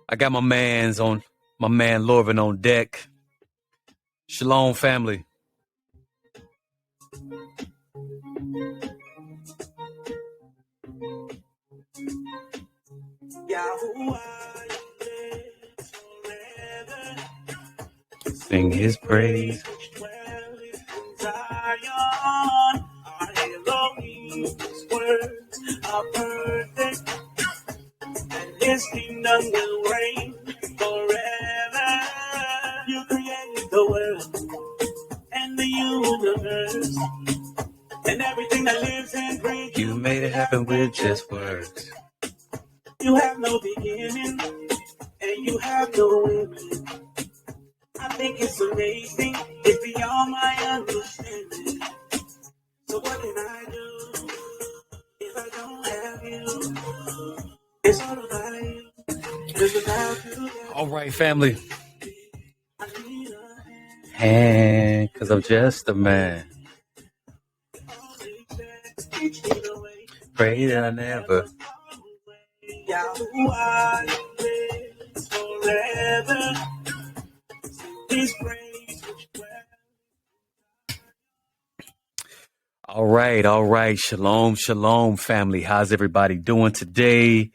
I got my man Lorvin on deck. Shalom, family. Sing his praise. His kingdom will reign forever. You created the world and the universe and everything that lives and breathes. You made it happen with just words. You have no beginning and you have no end. I think it's amazing. It's beyond my understanding. So what can I do if I don't have you? It's all about you. It's about you. All right, family. And because I'm just a man. Pray that I never. All right. Shalom, family. How's everybody doing today?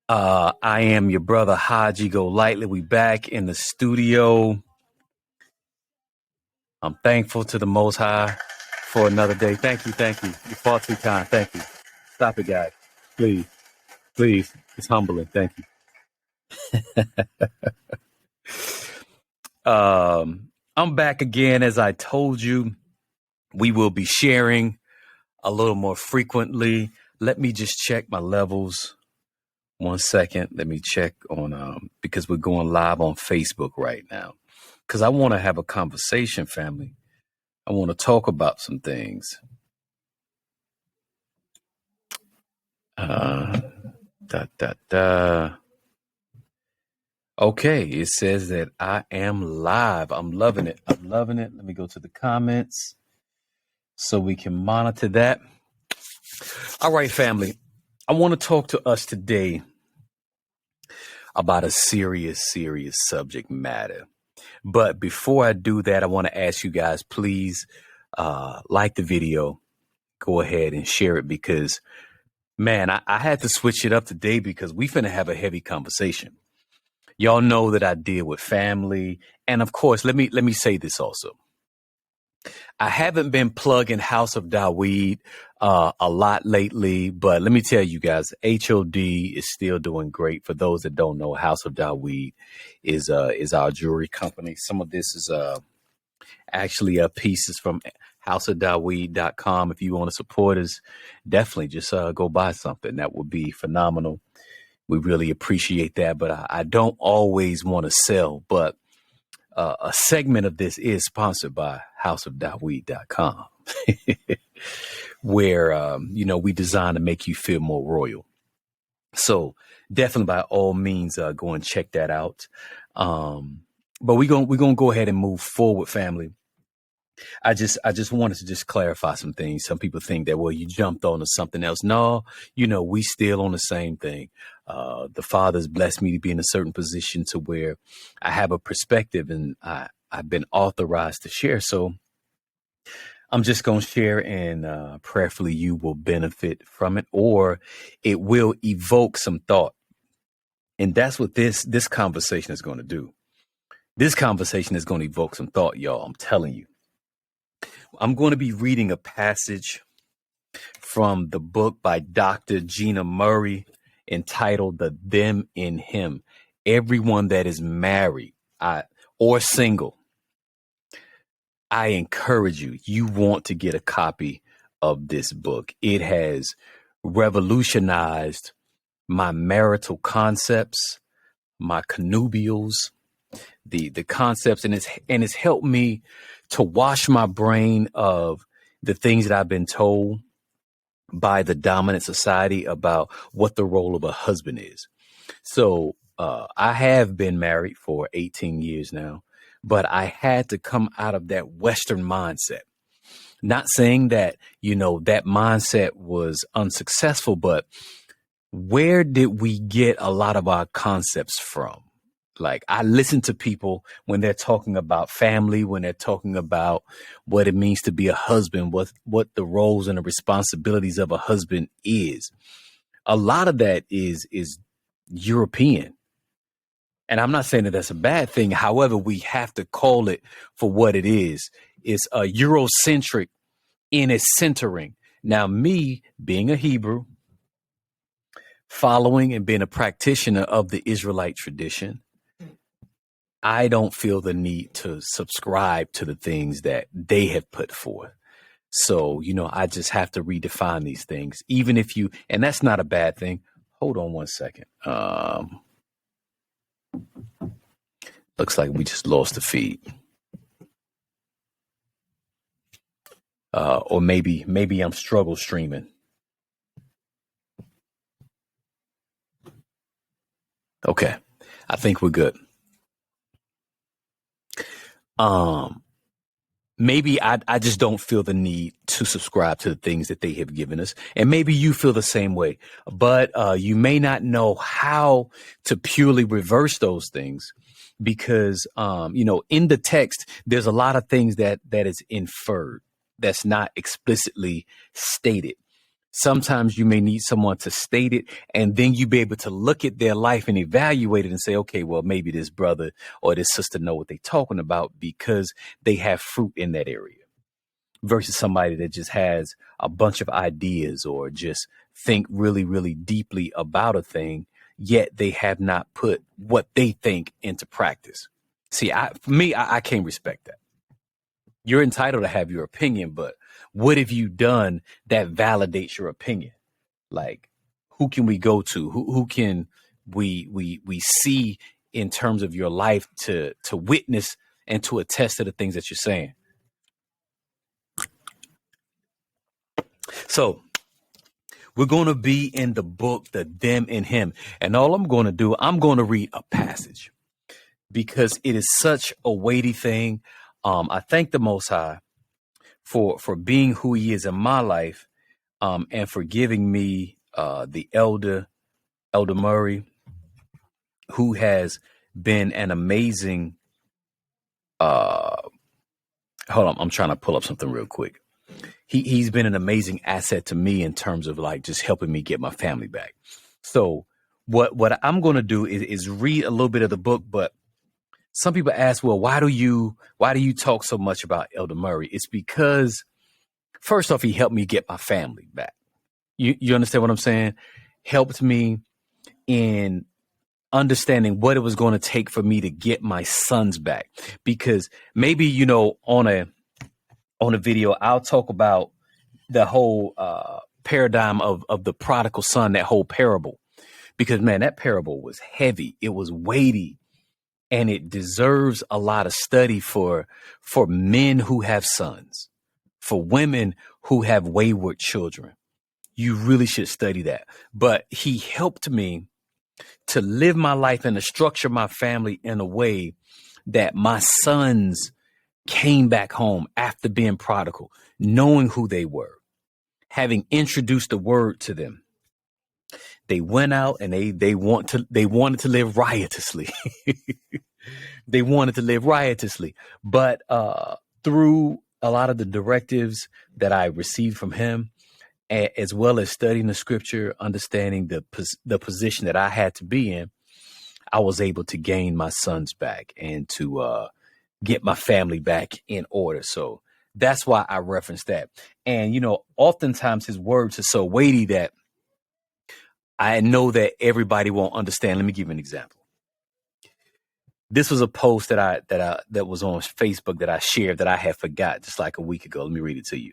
I am your brother Haji Go Lightly. We back in the studio. I'm thankful to the Most High for another day. Thank you. You're far too kind. Thank you. Stop it, guys. Please. It's humbling. Thank you. I'm back again. As I told you, we will be sharing a little more frequently. Let me just check my levels. 1 second. Let me check on, because we're going live on Facebook right now. Because I want to have a conversation, family. I want to talk about some things. Okay, it says that I am live. I'm loving it. Let me go to the comments so we can monitor that. All right, family. I want to talk to us today about a serious subject matter. But before I do that, I want to ask you guys, please like the video. Go ahead and share it because, man, I had to switch it up today because we finna have a heavy conversation. Y'all know that I deal with family. And of course, let me say this also. I haven't been plugging House of Daweed a lot lately, but let me tell you guys, HOD is still doing great. For those that don't know, House of Daweed is our jewelry company. Some of this is actually pieces from houseofdaweed.com. If you want to support us, definitely just go buy something. That would be phenomenal. We really appreciate that, but I don't always want to sell, but a segment of this is sponsored by houseofdaweed.com, where, we design to make you feel more royal. So definitely by all means, go and check that out. But we're going to go ahead and move forward, family. I just wanted to just clarify some things. Some people think that, well, you jumped on to something else. No, we still on the same thing. The Father's blessed me to be in a certain position to where I have a perspective and I've been authorized to share. So I'm just going to share and prayerfully you will benefit from it or it will evoke some thought. And that's what this conversation is going to do. This conversation is going to evoke some thought, y'all. I'm telling you. I'm going to be reading a passage from the book by Dr. Gina Murray entitled The Them in Him. Everyone that is married or single, I encourage you, you want to get a copy of this book. It has revolutionized my marital concepts, my connubials, the concepts, and it's helped me to wash my brain of the things that I've been told by the dominant society about what the role of a husband is. So I have been married for 18 years now, but I had to come out of that Western mindset. Not saying that, that mindset was unsuccessful, but where did we get a lot of our concepts from? Like, I listen to people when they're talking about family, when they're talking about what it means to be a husband, what the roles and the responsibilities of a husband is. A lot of that is European. And I'm not saying that that's a bad thing. However, we have to call it for what it is. It's a Eurocentric in its centering. Now, me being a Hebrew, following and being a practitioner of the Israelite tradition, I don't feel the need to subscribe to the things that they have put forth. So, I just have to redefine these things, even if and that's not a bad thing. Hold on one second. Looks like we just lost the feed. Or maybe I'm struggle streaming. Okay. I think we're good. Maybe I just don't feel the need to subscribe to the things that they have given us. And maybe you feel the same way, but you may not know how to purely reverse those things because, in the text, there's a lot of things that is inferred that's not explicitly stated. Sometimes you may need someone to state it, and then you be able to look at their life and evaluate it and say, okay, well, maybe this brother or this sister know what they're talking about because they have fruit in that area versus somebody that just has a bunch of ideas or just think really, really deeply about a thing, yet they have not put what they think into practice. See, I can't respect that. You're entitled to have your opinion, but what have you done that validates your opinion? Like, who can we go to? Who can we see in terms of your life to witness and to attest to the things that you're saying? So we're going to be in the book, The Them and Him. And all I'm going to do, I'm going to read a passage because it is such a weighty thing. I thank the Most High for being who he is in my life, and for giving me the Elder Murray, who has been an amazing hold on, I'm trying to pull up something real quick. He's been an amazing asset to me in terms of like just helping me get my family back. So what I'm going to do is read a little bit of the book, but some people ask, well, why do you talk so much about Elder Murray? It's because, first off, he helped me get my family back. You understand what I'm saying? Helped me in understanding what it was going to take for me to get my sons back. Because maybe, on a video, I'll talk about the whole paradigm of the prodigal son, that whole parable. Because, man, that parable was heavy. It was weighty. And it deserves a lot of study for men who have sons, for women who have wayward children. You really should study that. But he helped me to live my life and to structure my family in a way that my sons came back home after being prodigal, knowing who they were, having introduced the word to them. They went out and they wanted to live riotously. They wanted to live riotously, but through a lot of the directives that I received from him, as well as studying the scripture, understanding the position that I had to be in, I was able to gain my sons back and to get my family back in order. So that's why I referenced that. And, oftentimes his words are so weighty that I know that everybody won't understand. Let me give you an example. This was a post that was on Facebook that I shared that I had forgot just like a week ago. Let me read it to you.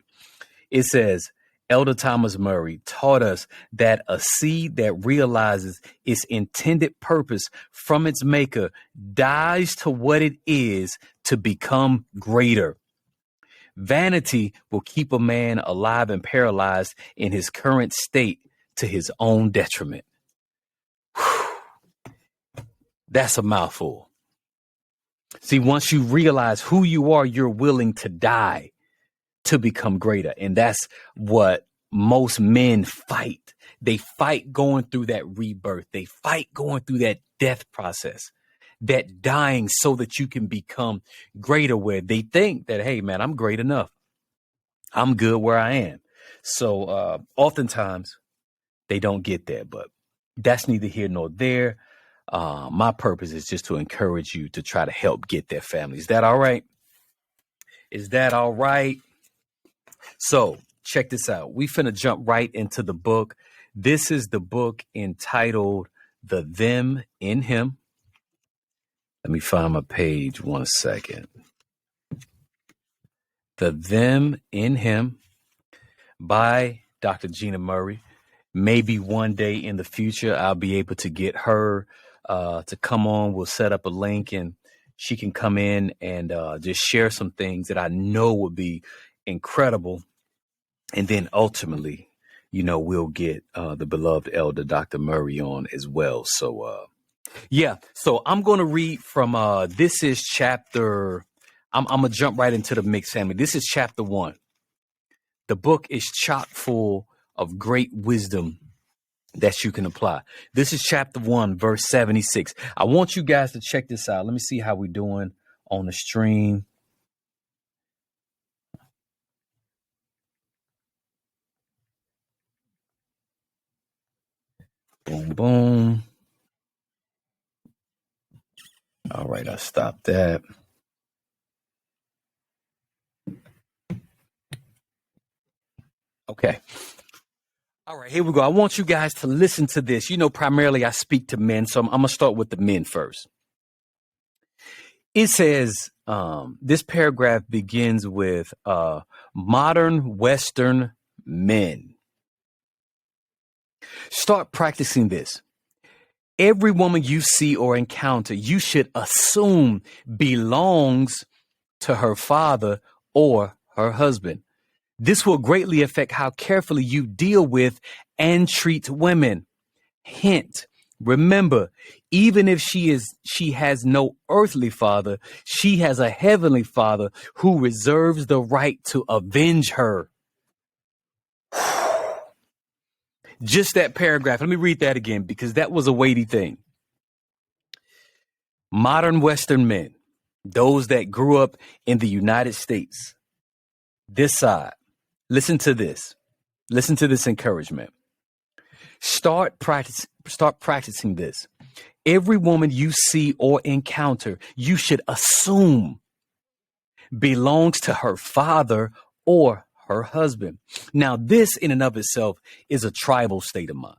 It says, Elder Thomas Murray taught us that a seed that realizes its intended purpose from its maker dies to what it is to become greater. Vanity will keep a man alive and paralyzed in his current state to his own detriment. Whew. That's a mouthful. See, once you realize who you are, you're willing to die to become greater. And that's what most men fight. They fight going through that rebirth. They fight going through that death process, that dying so that you can become greater, where they think that, hey, man, I'm great enough. I'm good where I am. So oftentimes they don't get there, but that's neither here nor there. My purpose is just to encourage you to try to help get their family. Is that all right? Is that all right? So check this out. We finna jump right into the book. This is the book entitled The Them in Him. Let me find my page 1 second. The Them in Him by Dr. Gina Murray. Maybe one day in the future, I'll be able to get her to come on. We'll set up a link and she can come in and just share some things that I know would be incredible. And then ultimately, we'll get the beloved elder, Dr. Murray, on as well. So, so I'm going to read from this is chapter. I'm going to jump right into the mixed family. This is chapter 1. The book is chock full of great wisdom that you can apply. This is chapter 1, verse 76. I want you guys to check this out. Let me see how we're doing on the stream. Boom, boom. All right, I stopped that. Okay. All right, here we go. I want you guys to listen to this. Primarily I speak to men, so I'm going to start with the men first. It says, this paragraph begins with modern Western men. Start practicing this. Every woman you see or encounter, you should assume belongs to her father or her husband. This will greatly affect how carefully you deal with and treat women. Hint, remember, even if she has no earthly father, she has a heavenly father who reserves the right to avenge her. Just that paragraph. Let me read that again because that was a weighty thing. Modern Western men, those that grew up in the United States, this side, listen to this. Listen to this encouragement. Start practicing this. Every woman you see or encounter, you should assume belongs to her father or her husband. Now, this in and of itself is a tribal state of mind.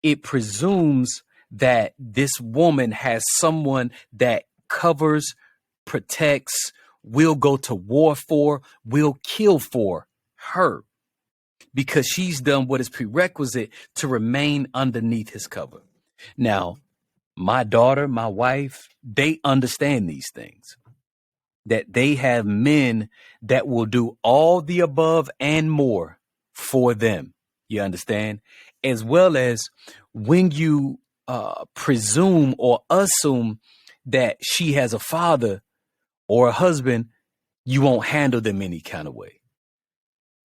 It presumes that this woman has someone that covers, protects, will go to war for, will kill for her, because she's done what is prerequisite to remain underneath his cover. Now, my daughter, my wife, they understand these things, that they have men that will do all the above and more for them. You understand? As well as when you presume or assume that she has a father or a husband, you won't handle them any kind of way.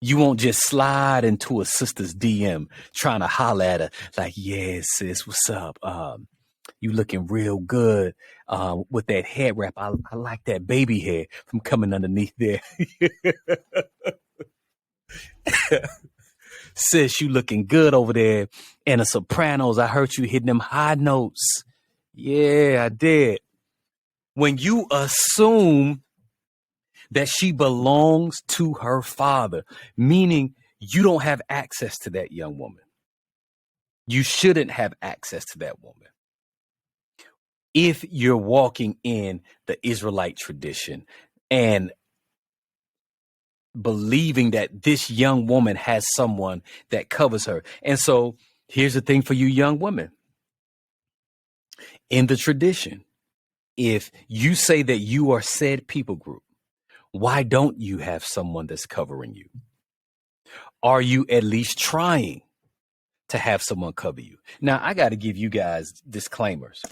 You won't just slide into a sister's DM trying to holler at her like, yeah, sis, what's up? You looking real good with that head wrap. I like that baby hair from coming underneath there. Sis, you looking good over there in the sopranos. I heard you hitting them high notes. Yeah, I did. When you assume that she belongs to her father, meaning you don't have access to that young woman. You shouldn't have access to that woman. If you're walking in the Israelite tradition and believing that this young woman has someone that covers her. And so here's the thing for you young women. In the tradition, if you say that you are said people group, why don't you have someone that's covering you? Are you at least trying to have someone cover you? Now, I got to give you guys disclaimers.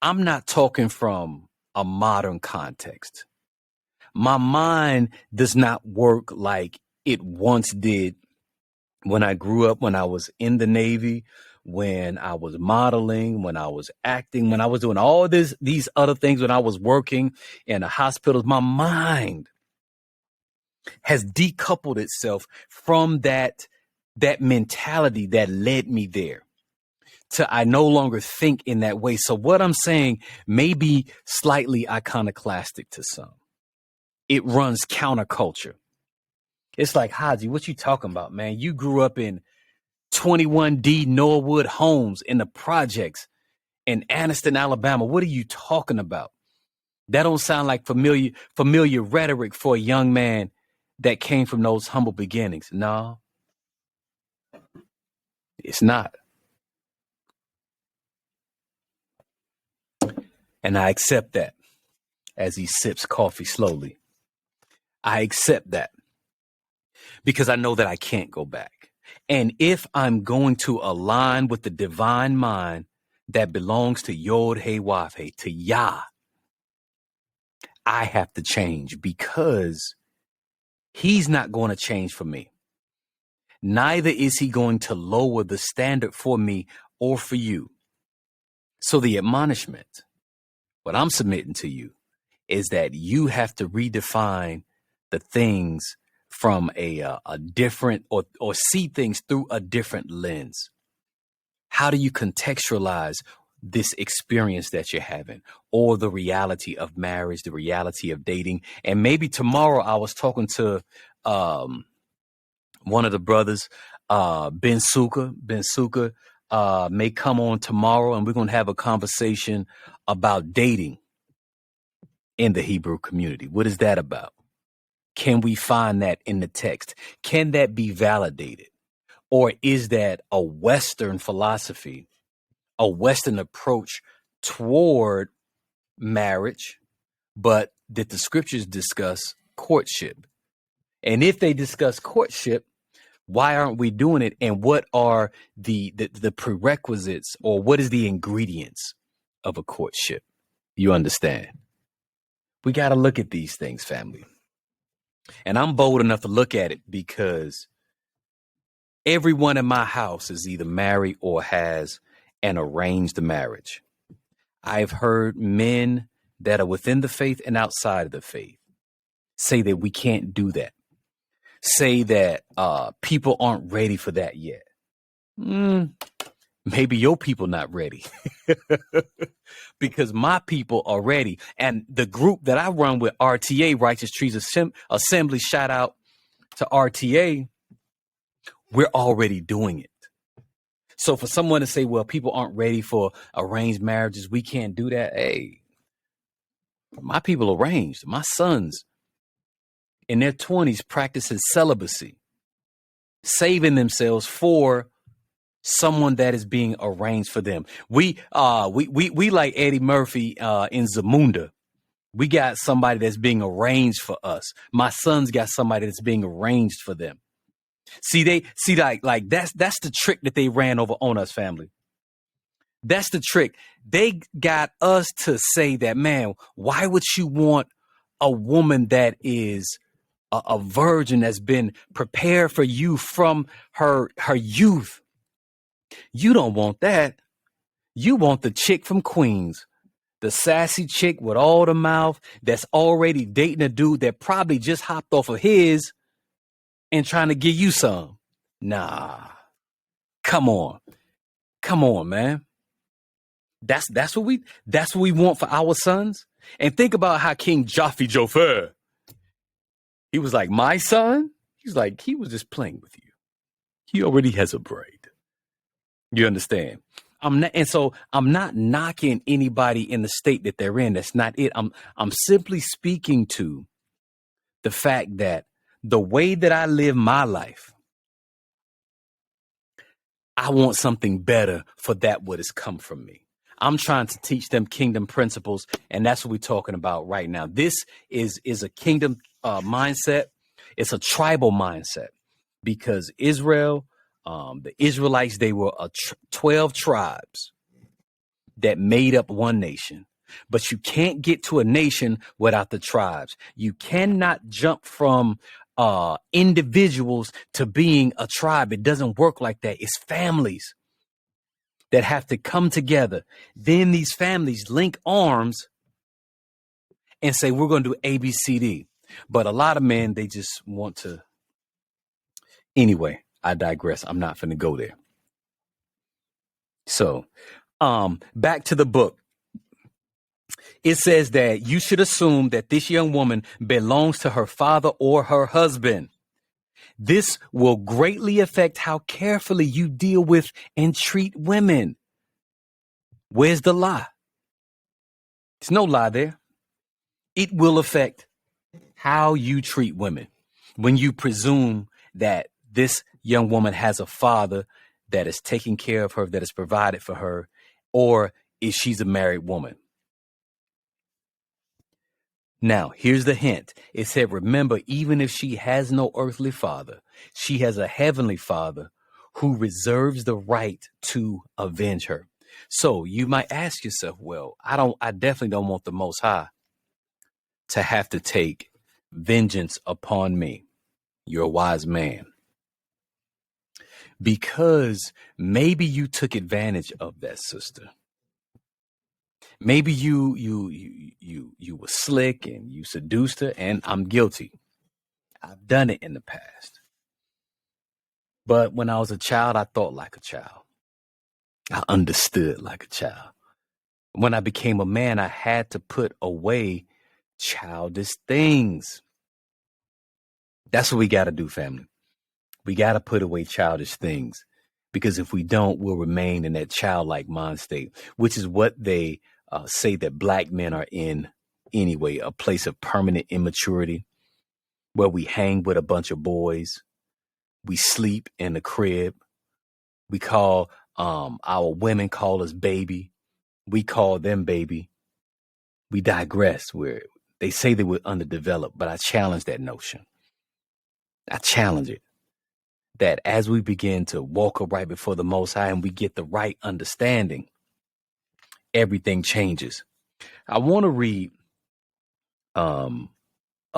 I'm not talking from a modern context. My mind does not work like it once did When I grew up, when I was in the Navy, when I was modeling, when I was acting, when I was doing all these other things, when I was working in the hospitals, my mind has decoupled itself from that mentality that led me there. To I no longer think in that way. So what I'm saying may be slightly iconoclastic to some. It runs counterculture. It's like, Haji, what you talking about, man? You grew up in 21D Norwood homes in the projects in Anniston, Alabama. What are you talking about? That don't sound like familiar rhetoric for a young man that came from those humble beginnings. No, it's not. And I accept that as he sips coffee slowly. I accept that because I know that I can't go back. And if I'm going to align with the divine mind that belongs to Yod He Wav He, to Yah, I have to change because he's not going to change for me. Neither is he going to lower the standard for me or for you. So the admonishment, what I'm submitting to you, is that you have to redefine the things from a different or see things through a different lens. How do you contextualize this experience that you're having, or the reality of marriage, the reality of dating? And maybe tomorrow, I was talking to one of the brothers, Ben Suka. Ben Suka may come on tomorrow, and we're going to have a conversation about dating in the Hebrew community. What is that about? Can we find that in the text? Can that be validated? Or is that a Western philosophy, a Western approach toward marriage, but did the scriptures discuss courtship? And if they discuss courtship, why aren't we doing it? And what are the prerequisites, or what is the ingredients of a courtship? You understand? We got to look at these things, family. And I'm bold enough to look at it because everyone in my house is either married or has an arranged marriage. I've heard men that are within the faith and outside of the faith say that we can't do that. Say that people aren't ready for that yet. Maybe your people not ready. Because my people are ready. And the group that I run with, RTA, Righteous Trees Assembly, shout out to RTA, we're already doing it. So for someone to say, well, people aren't ready for arranged marriages, we can't do that. Hey, my people arranged. My sons in their 20s practicing celibacy, saving themselves for someone that is being arranged for them. We like Eddie Murphy in Zamunda. We got somebody that's being arranged for us. My sons got somebody that's being arranged for them. Like that's the trick that they ran over on us, family. That's the trick. They got us to say that, man, why would you want a woman that is a virgin that's been prepared for you from her youth? You don't want that. You want the chick from Queens, the sassy chick with all the mouth that's already dating a dude that probably just hopped off of his and trying to give you some. Nah, come on, man. That's what we want for our sons. And think about how King Jaffe, he was like, my son. He's like, he was just playing with you. He already has a braid. You understand? I'm not knocking anybody in the state that they're in. That's not it. I'm simply speaking to the fact that the way that I live my life, I want something better for that what has come from me. I'm trying to teach them kingdom principles, and that's what we're talking about right now. This is a kingdom mindset. It's a tribal mindset because Israel, the Israelites, they were 12 tribes that made up one nation. But you can't get to a nation without the tribes. You cannot jump from individuals to being a tribe. It doesn't work like that. It's families that have to come together. Then these families link arms and say, we're going to do A, B, C, D. But a lot of men, they just want to. Anyway, I digress. I'm not finna go there. So, back to the book. It says that you should assume that this young woman belongs to her father or her husband. This will greatly affect how carefully you deal with and treat women. Where's the lie? There's no lie there. It will affect how you treat women when you presume that this young woman has a father that is taking care of her, that is provided for her, or if she's a married woman. Now, here's the hint. It said, remember, even if she has no earthly father, she has a heavenly father who reserves the right to avenge her. So you might ask yourself, well, I definitely don't want the Most High to have to take vengeance upon me. You're a wise man. Because maybe you took advantage of that, sister. Maybe you were slick and you seduced her, and I'm guilty. I've done it in the past. But when I was a child, I thought like a child. I understood like a child. When I became a man, I had to put away childish things. That's what we got to do, family. We got to put away childish things, because if we don't, we'll remain in that childlike mind state, which is what they say that black men are in anyway, a place of permanent immaturity where we hang with a bunch of boys. We sleep in the crib. We call our women call us baby. We call them baby. We digress. Where they say they were underdeveloped, but I challenge that notion. I challenge it. That as we begin to walk upright before the Most High and we get the right understanding, everything changes. I want to read a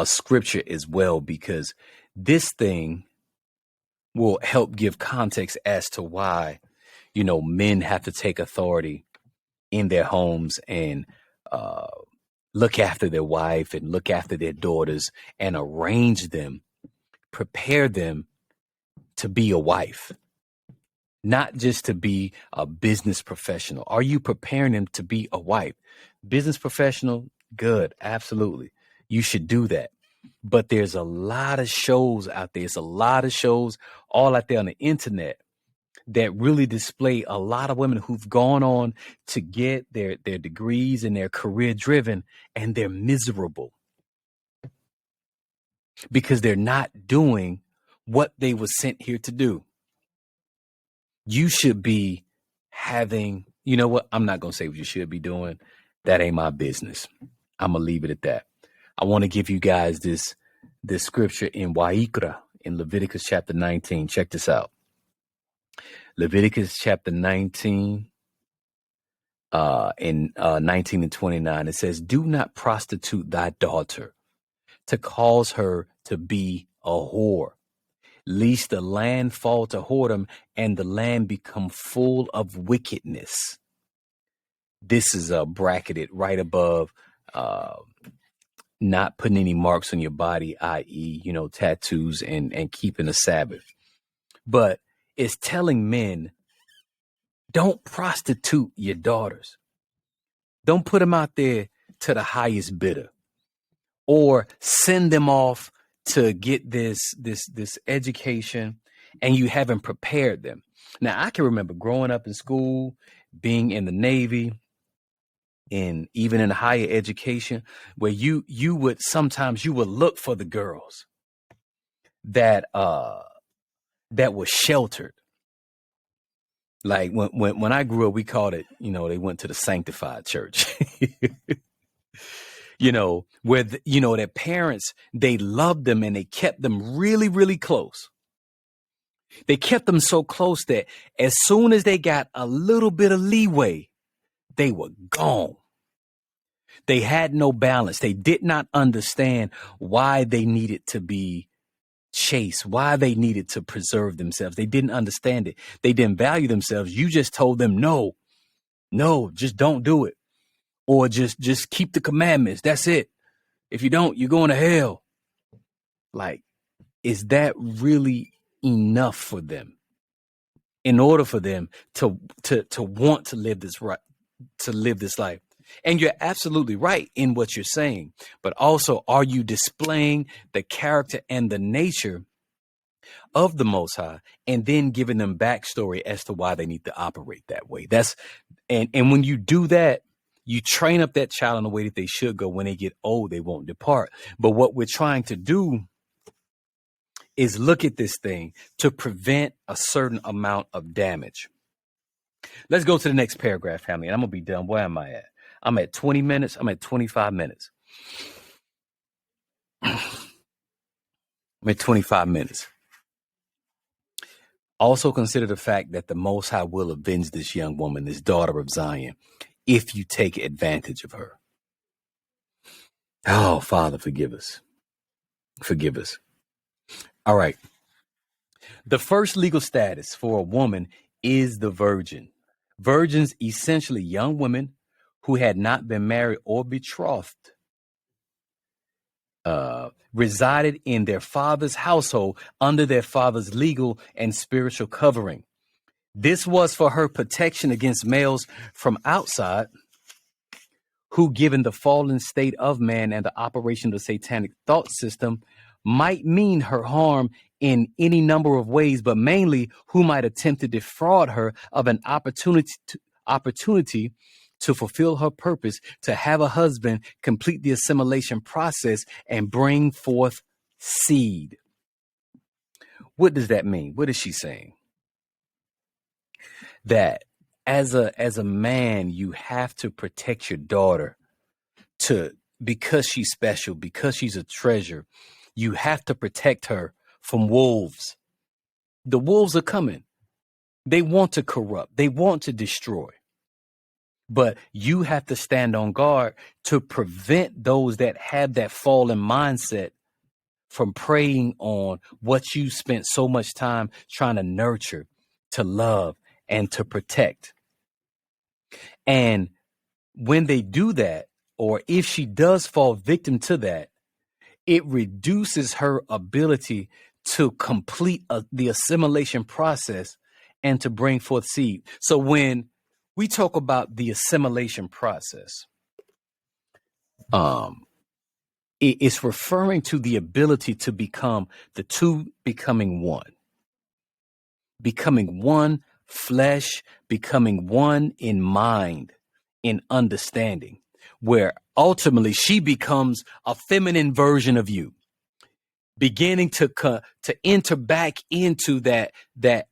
scripture as well, because this thing will help give context as to why, men have to take authority in their homes and look after their wife and look after their daughters and arrange them, prepare them to be a wife, not just to be a business professional. Are you preparing them to be a wife? Business professional, good, absolutely. You should do that. But there's a lot of shows out there. It's a lot of shows all out there on the internet that really display a lot of women who've gone on to get their degrees and their career driven, and they're miserable because they're not doing what they were sent here to do. You should be having, you know what? I'm not going to say what you should be doing. That ain't my business. I'm going to leave it at that. I want to give you guys this scripture in Wa'ikra in Leviticus chapter 19. Check this out. Leviticus chapter 19, in 19 and 29, it says, do not prostitute thy daughter to cause her to be a whore, lest the land fall to whoredom and the land become full of wickedness. This is bracketed right above not putting any marks on your body, i.e., tattoos and keeping the Sabbath. But it's telling men, don't prostitute your daughters. Don't put them out there to the highest bidder, or send them off to get this education and you haven't prepared them. Now, I can remember growing up in school, being in the Navy, and even in higher education, where you would look for the girls that were sheltered. Like when I grew up, we called it, they went to the sanctified church. Where their parents, they loved them and they kept them really, really close. They kept them so close that as soon as they got a little bit of leeway, they were gone. They had no balance. They did not understand why they needed to be chase, why they needed to preserve themselves. They didn't understand it. They didn't value themselves. You just told them, no, just don't do it. Or just keep the commandments. That's it. If you don't, you're going to hell. Like, is that really enough for them in order for them to want to live this life? And you're absolutely right in what you're saying, but also, are you displaying the character and the nature of the Most High, and then giving them backstory as to why they need to operate that way? And when you do that, you train up that child in the way that they should go. When they get old, they won't depart. But what we're trying to do is look at this thing to prevent a certain amount of damage. Let's go to the next paragraph, family, and I'm going to be done. Where am I at? I'm at 20 minutes. I'm at 25 minutes. I'm at 25 minutes. Also consider the fact that the Most High will avenge this young woman, this daughter of Zion, if you take advantage of her. Oh, Father, forgive us. Forgive us. All right. The first legal status for a woman is the virgin. Virgins, essentially young women who had not been married or betrothed, resided in their father's household under their father's legal and spiritual covering. This was for her protection against males from outside who, given the fallen state of man and the operation of the satanic thought system, might mean her harm in any number of ways, but mainly who might attempt to defraud her of an opportunity to fulfill her purpose, to have a husband, complete the assimilation process, and bring forth seed. What does that mean? What is she saying? That as a man, you have to protect your daughter because she's special, because she's a treasure. You have to protect her from wolves. The wolves are coming. They want to corrupt. They want to destroy. But you have to stand on guard to prevent those that have that fallen mindset from preying on what you spent so much time trying to nurture, to love, and to protect. And when they do that, or if she does fall victim to that, it reduces her ability to complete the assimilation process and to bring forth seed. So when we talk about the assimilation process, it's referring to the ability to become the two becoming one flesh, becoming one in mind, in understanding, where ultimately she becomes a feminine version of you, beginning to enter back into that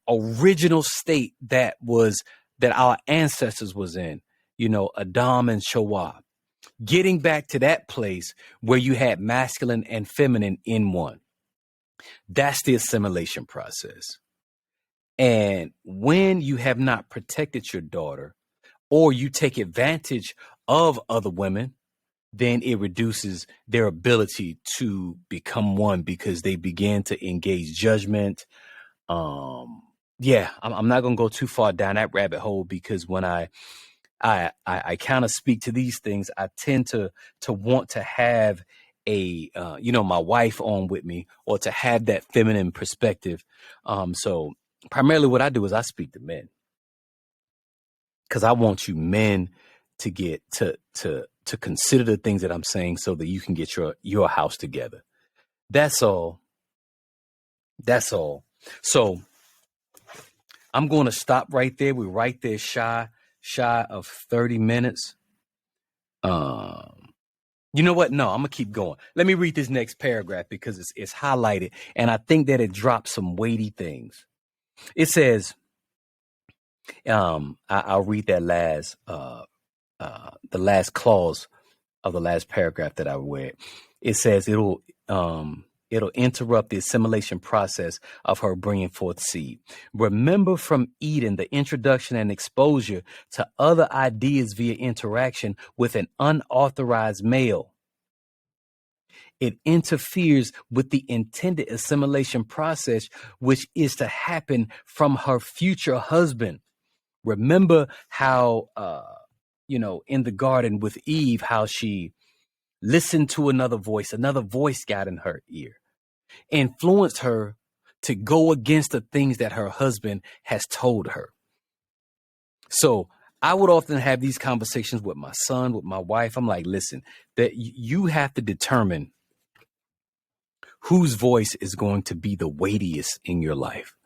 original state that our ancestors was in, Adam and Shoah, getting back to that place where you had masculine and feminine in one. That's the assimilation process. And when you have not protected your daughter, or you take advantage of other women, then it reduces their ability to become one, because they begin to engage judgment. I'm not going to go too far down that rabbit hole, because when I kind of speak to these things, I tend to want to have my wife on with me, or to have that feminine perspective. So primarily what I do is I speak to men, because I want you men to get to consider the things that I'm saying, so that you can get your house together. That's all. So I'm going to stop right there. We're right there shy of 30 minutes. You know what? No, I'm going to keep going. Let me read this next paragraph, because it's highlighted, and I think that it drops some weighty things. It says, I'll read that the last clause of the last paragraph that I read. It says it'll interrupt the assimilation process of her bringing forth seed. Remember from Eden, the introduction and exposure to other ideas via interaction with an unauthorized male. It interferes with the intended assimilation process, which is to happen from her future husband. Remember how, in the garden with Eve, how she listened to another voice got in her ear, influenced her to go against the things that her husband has told her. So I would often have these conversations with my son, with my wife. I'm like, listen, that you have to determine whose voice is going to be the weightiest in your life.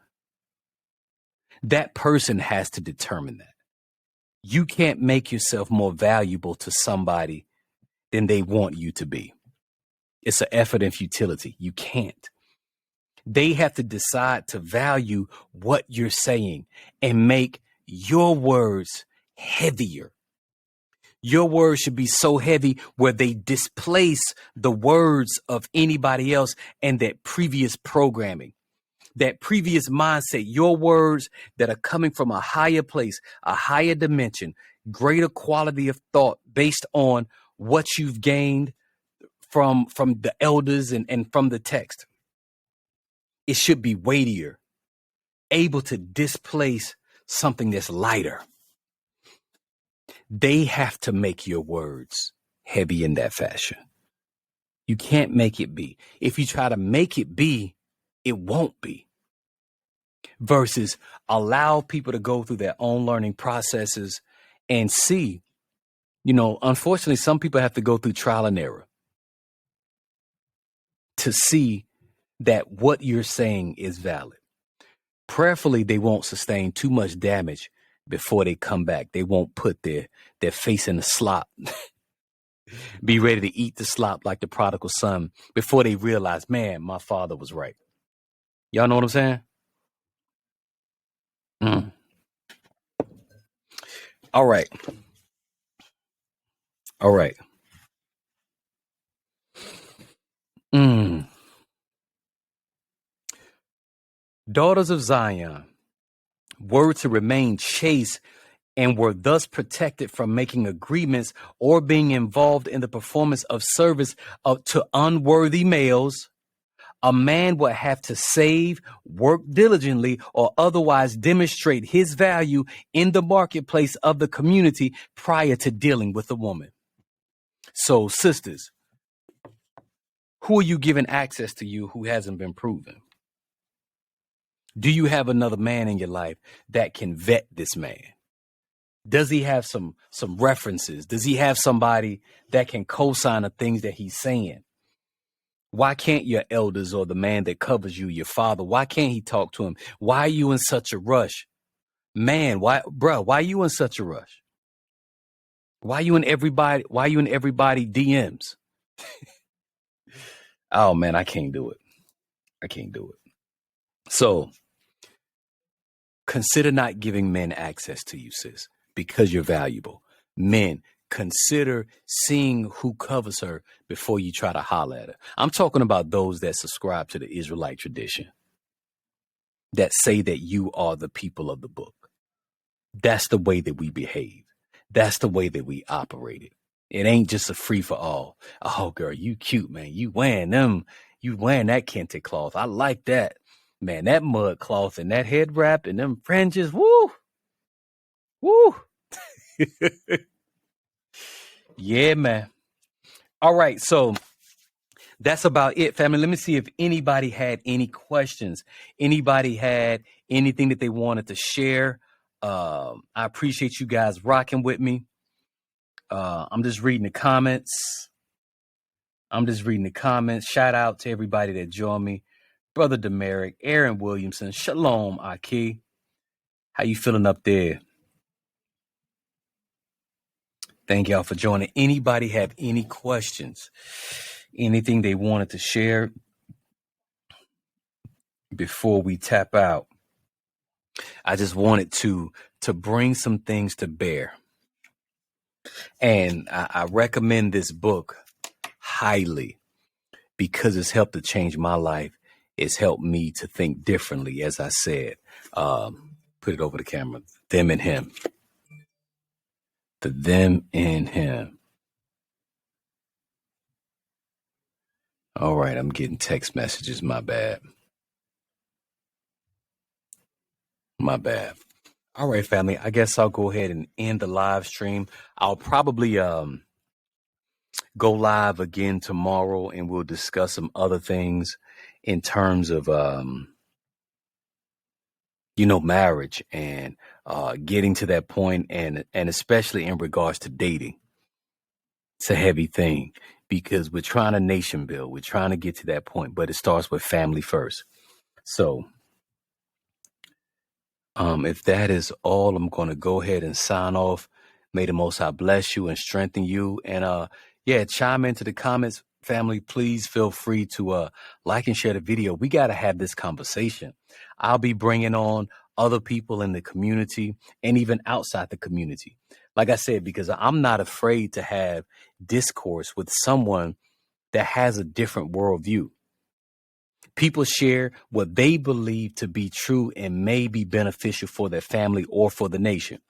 That person has to determine that. You can't make yourself more valuable to somebody than they want you to be. It's an effort and futility. You can't. They have to decide to value what you're saying and make your words heavier. Your words should be so heavy where they displace the words of anybody else and that previous programming, that previous mindset. Your words that are coming from a higher place, a higher dimension, greater quality of thought based on what you've gained from the elders and from the text. It should be weightier, able to displace something that's lighter. They have to make your words heavy in that fashion. You can't make it be. If you try to make it be, it won't be. Versus allow people to go through their own learning processes and see, unfortunately, some people have to go through trial and error to see that what you're saying is valid. Prayerfully, they won't sustain too much damage before they come back. They won't put their face in the slop, be ready to eat the slop like the prodigal son before they realize, man, my father was right. Y'all know what I'm saying? All right. Daughters of Zion were to remain chaste and were thus protected from making agreements or being involved in the performance of service to unworthy males. A man would have to save, work diligently, or otherwise demonstrate his value in the marketplace of the community prior to dealing with a woman. So, sisters, who are you giving access to you who hasn't been proven? Do you have another man in your life that can vet this man? Does he have some references? Does he have somebody that can co-sign the things that he's saying? Why can't your elders or the man that covers you, your father, why can't he talk to him? Why are you in such a rush? Man, why are you in such a rush? Why are you in everybody DMs? Oh man, I can't do it. So consider not giving men access to you, sis, because you're valuable. Men, consider seeing who covers her before you try to holler at her. I'm talking about those that subscribe to the Israelite tradition, that say that you are the people of the book. That's the way that we behave. That's the way that we operated. It ain't just a free for all. Oh, girl, you cute, man. You wearing that kente cloth. I like that. Man, that mud cloth and that head wrap and them fringes. Woo. Yeah, man. All right. So that's about it, family. Let me see if anybody had any questions. Anybody had anything that they wanted to share. I appreciate you guys rocking with me. I'm just reading the comments. Shout out to everybody that joined me. Brother Demerick, Aaron Williamson, Shalom, Aki. How you feeling up there? Thank y'all for joining. Anybody have any questions? Anything they wanted to share before we tap out? I just wanted to bring some things to bear. And I recommend this book highly because it's helped to change my life. It's helped me to think differently, as I said. Put it over the camera. Them and him. The them and him. All right, I'm getting text messages. My bad. My bad. All right, family. I guess I'll go ahead and end the live stream. I'll probably go live again tomorrow, and we'll discuss some other things in terms of marriage and getting to that point, and especially in regards to dating. It's a heavy thing because we're trying to nation build. We're trying to get to that point, but it starts with family first. So if that is all, I'm going to go ahead and sign off. May the Most High bless you and strengthen you. And chime into the comments, family. Please feel free to like and share the video. We got to have this conversation. I'll be bringing on other people in the community and even outside the community. Like I said, because I'm not afraid to have discourse with someone that has a different worldview. People share what they believe to be true and may be beneficial for their family or for the nation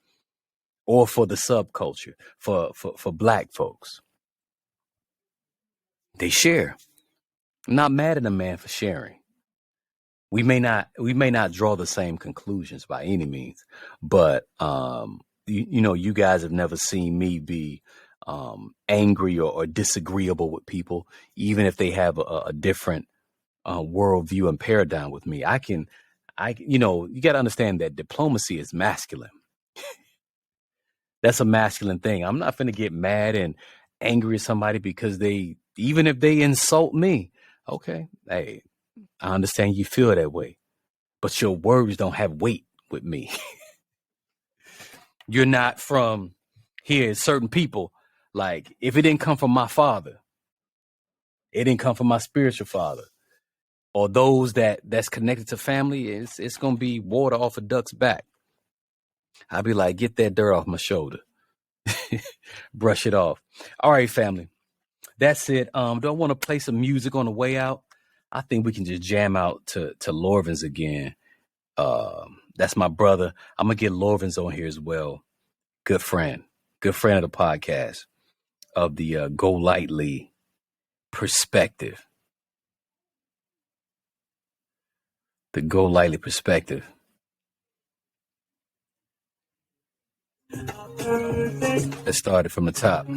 or for the subculture, for Black folks. They share. I'm not mad at a man for sharing. We may not draw the same conclusions by any means, but you guys have never seen me be angry or disagreeable with people, even if they have a different worldview and paradigm with me. You got to understand that diplomacy is masculine. That's a masculine thing. I'm not finna get mad and angry at somebody because even if they insult me. Okay, hey, I understand you feel that way, but your words don't have weight with me. You're not from here. Certain people, like, if it didn't come from my father, it didn't come from my spiritual father, or those that's connected to family, it's gonna be water off a duck's back. I'll be like, get that dirt off my shoulder. Brush it off. All right, family. That's it. Do I want to play some music on the way out? I think we can just jam out to Lorvins again. That's my brother. I'm gonna get Lorvins on here as well. Good friend of the podcast, of the Go Lightly perspective. The Go Lightly perspective. Let's start it from the top.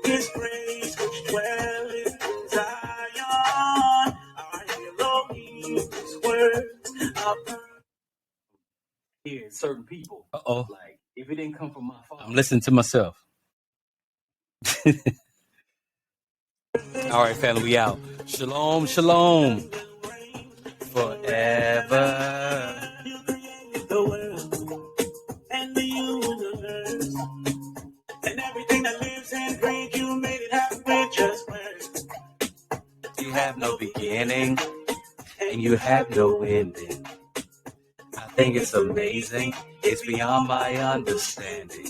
His grace which dwelleth in Zion, our Elohim's word. Here, certain people. Like, if it didn't come from my father, I'm listening to myself. All right, family, we out. Shalom, shalom. Forever. You created the world and the universe and everything that lives and breathes. You made it happen with just words. You have no beginning and you have no ending. I think it's amazing. It's beyond my understanding.